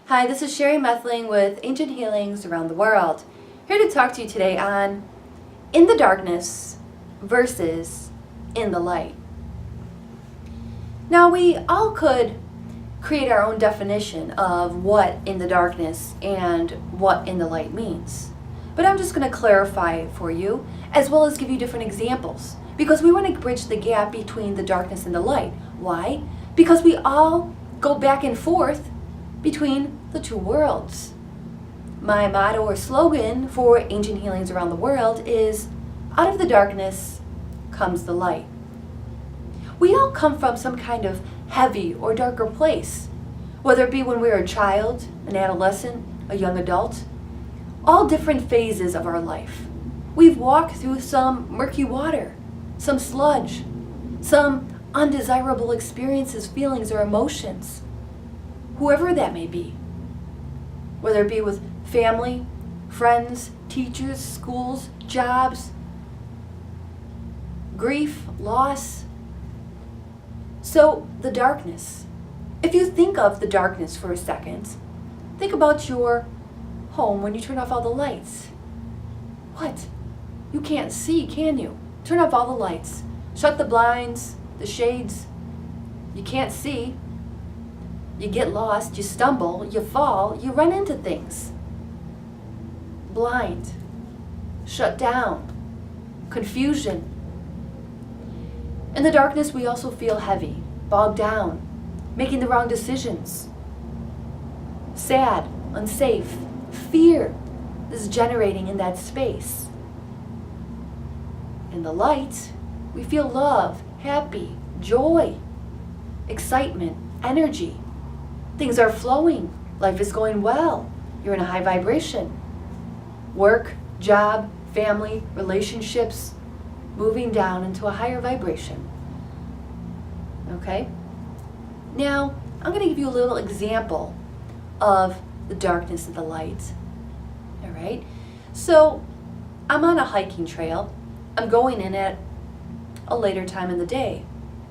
Hi, this is Sherry Methling with Ancient Healings Around the World. Here to talk to you today on in the darkness versus in the light. Now, we all could create our own definition of what in the darkness and what in the light means. But I'm just going to clarify it for you, as well as give you different examples, because we want to bridge the gap between the darkness and the light. Why? Because we all go back and forth between the two worlds. My motto or slogan for Ancient Healings Around the World is, out of the darkness comes the light. We all come from some kind of heavy or darker place, whether it be when we were a child, an adolescent, a young adult, all different phases of our life. We've walked through some murky water, some sludge, some undesirable experiences, feelings, or emotions, whoever that may be, whether it be with family, friends, teachers, schools, jobs, grief, loss. So the darkness. If you think of the darkness for a second, think about your home when you turn off all the lights. What? You can't see, can you? Turn off all the lights. Shut the blinds, the shades. You can't see. You get lost, you stumble, you fall, you run into things. Blind. Shut down. Confusion. In the darkness, we also feel heavy, bogged down, making the wrong decisions. Sad, unsafe, fear is generating in that space. In the light, we feel love, happy, joy, excitement, energy. Things are flowing. Life is going well. You're in a high vibration. Work, job, family, relationships, moving down into a higher vibration. Okay? Now, I'm going to give you a little example of the darkness and the light. All right? So, I'm on a hiking trail. I'm going in at a later time in the day.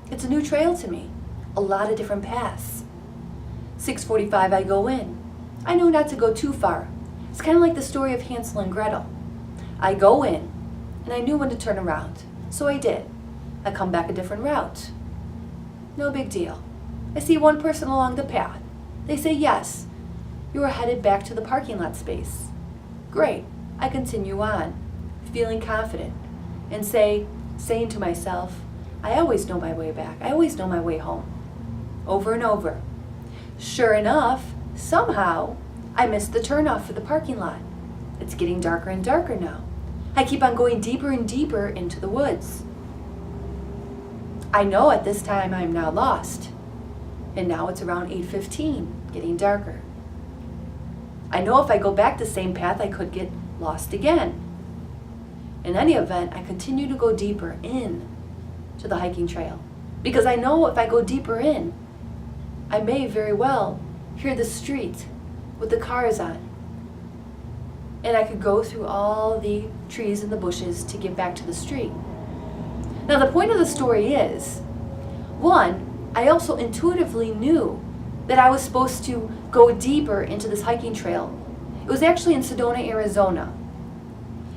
It's a new trail to me. A lot of different paths. 6:45 I go in. I know not to go too far. It's kind of like the story of Hansel and Gretel. I go in, and I knew when to turn around. So I did. I come back a different route. No big deal. I see one person along the path. They say, yes, you are headed back to the parking lot space. Great. I continue on, feeling confident, and saying to myself, I always know my way back. I always know my way home. Over and over. Sure enough, somehow, I missed the turnoff for the parking lot. It's getting darker and darker now. I keep on going deeper and deeper into the woods. I know at this time I'm now lost. And now it's around 8:15, getting darker. I know if I go back the same path, I could get lost again. In any event, I continue to go deeper in to the hiking trail. Because I know if I go deeper in, I may very well hear the street with the cars on. And I could go through all the trees and the bushes to get back to the street. Now the point of the story is, one, I also intuitively knew that I was supposed to go deeper into this hiking trail. It was actually in Sedona, Arizona,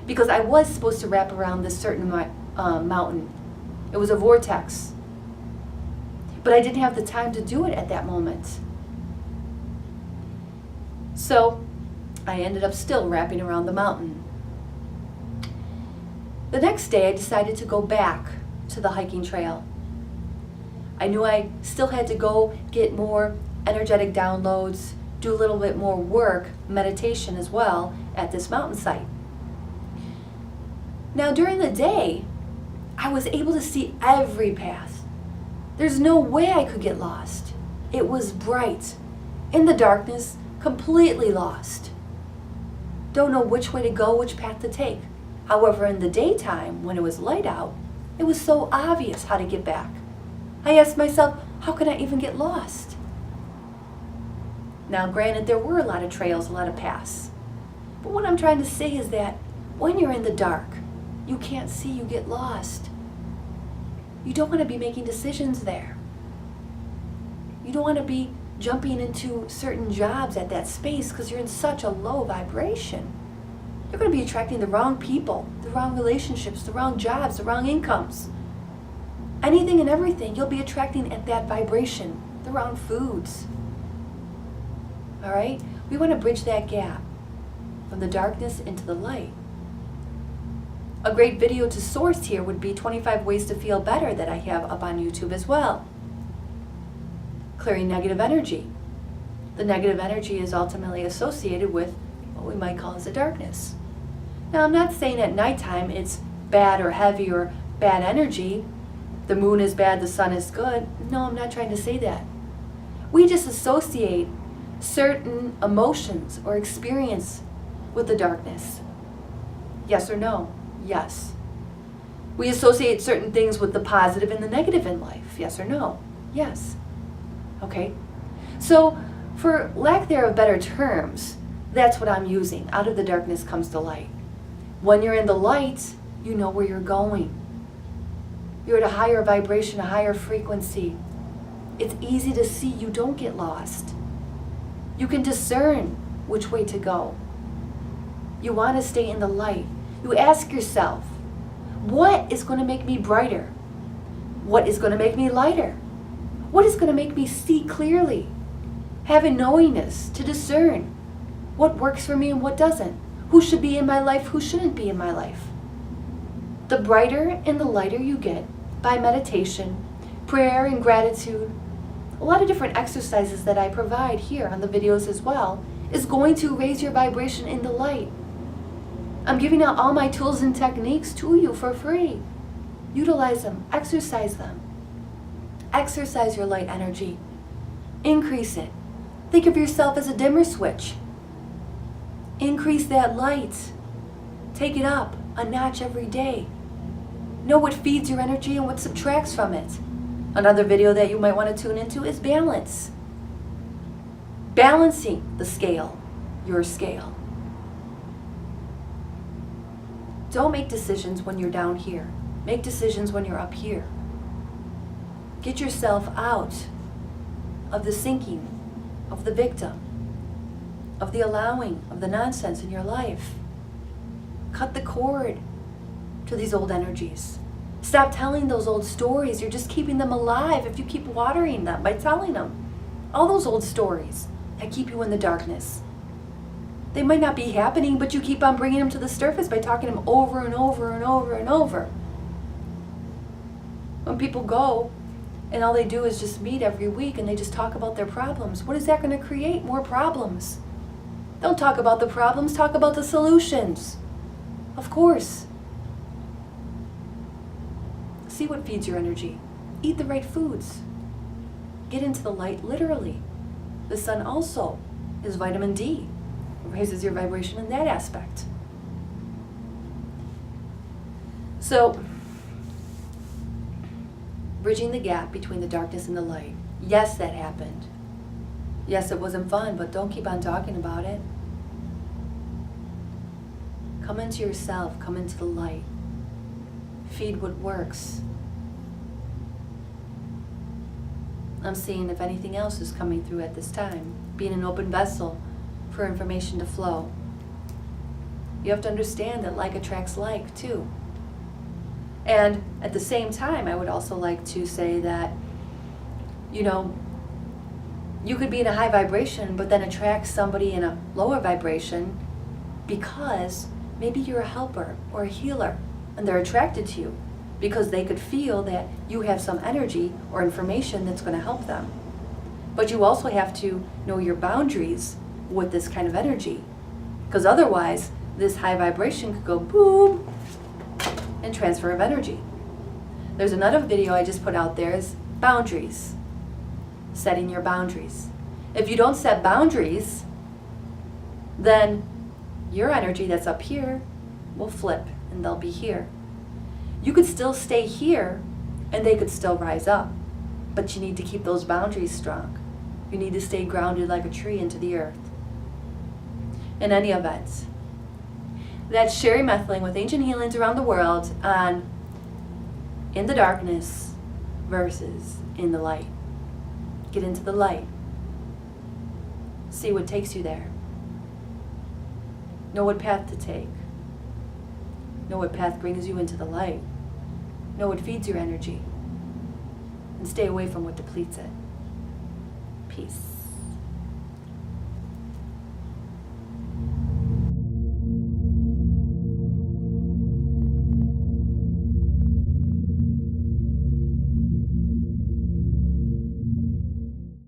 because I was supposed to wrap around this certain mountain. It was a vortex. But I didn't have the time to do it at that moment. So I ended up still wrapping around the mountain. The next day I decided to go back to the hiking trail. I knew I still had to go get more energetic downloads, do a little bit more work, meditation as well, at this mountain site. Now during the day, I was able to see every path. There's no way I could get lost. It was bright. In the darkness, completely lost. Don't know which way to go, which path to take. However, in the daytime, when it was light out, it was so obvious how to get back. I asked myself, how could I even get lost? Now, granted, there were a lot of trails, a lot of paths. But what I'm trying to say is that when you're in the dark, you can't see, you get lost. You don't want to be making decisions there. You don't want to be jumping into certain jobs at that space because you're in such a low vibration. You're going to be attracting the wrong people, the wrong relationships, the wrong jobs, the wrong incomes. Anything and everything you'll be attracting at that vibration, the wrong foods. All right? We want to bridge that gap from the darkness into the light. A great video to source here would be 25 Ways to Feel Better that I have up on YouTube as well. Clearing negative energy. The negative energy is ultimately associated with what we might call as the darkness. Now, I'm not saying at nighttime it's bad or heavy or bad energy. The moon is bad, the sun is good. No, I'm not trying to say that. We just associate certain emotions or experience with the darkness. Yes or no? Yes. We associate certain things with the positive and the negative in life. Yes or no? Yes. Okay? So, for lack there of better terms, that's what I'm using. Out of the darkness comes the light. When you're in the light, you know where you're going. You're at a higher vibration, a higher frequency. It's easy to see. You don't get lost. You can discern which way to go. You want to stay in the light. You ask yourself, what is going to make me brighter? What is going to make me lighter? What is going to make me see clearly? Have a knowingness to discern what works for me and what doesn't. Who should be in my life, who shouldn't be in my life. The brighter and the lighter you get by meditation, prayer, and gratitude, a lot of different exercises that I provide here on the videos as well, is going to raise your vibration in the light. I'm giving out all my tools and techniques to you for free. Utilize them, exercise them. Exercise your light energy. Increase it. Think of yourself as a dimmer switch. Increase that light. Take it up a notch every day. Know what feeds your energy and what subtracts from it. Another video that you might want to tune into is balance. Balancing the scale, your scale. Don't make decisions when you're down here. Make decisions when you're up here. Get yourself out of the sinking, of the victim, of the allowing, of the nonsense in your life. Cut the cord to these old energies. Stop telling those old stories. You're just keeping them alive if you keep watering them by telling them. All those old stories that keep you in the darkness. They might not be happening, but you keep on bringing them to the surface by talking them over and over and over and over. When people go and all they do is just meet every week and they just talk about their problems, what is that going to create? More problems. Don't talk about the problems, talk about the solutions. Of course. See what feeds your energy. Eat the right foods. Get into the light literally. The sun also is vitamin D. It raises your vibration in that aspect. So, bridging the gap between the darkness and the light. Yes, that happened. Yes, it wasn't fun, but don't keep on talking about it. Come into yourself, come into the light. Feed what works. I'm seeing if anything else is coming through at this time. Being an open vessel for information to flow. You have to understand that like attracts like too. And at the same time, I would also like to say that, you know, you could be in a high vibration, but then attract somebody in a lower vibration because maybe you're a helper or a healer and they're attracted to you because they could feel that you have some energy or information that's going to help them. But you also have to know your boundaries with this kind of energy, because otherwise this high vibration could go boom and transfer of energy. There's another video I just put out there is boundaries. Setting your boundaries. If you don't set boundaries, then your energy that's up here will flip and they'll be here. You could still stay here and they could still rise up, but you need to keep those boundaries strong. You need to stay grounded like a tree into the earth. In any event, that's Sherry Methling with Ancient Healings around the world on In the Darkness versus in the Light. Get into the light. See what takes you there. Know what path to take. Know what path brings you into the light. Know what feeds your energy. And stay away from what depletes it. Peace.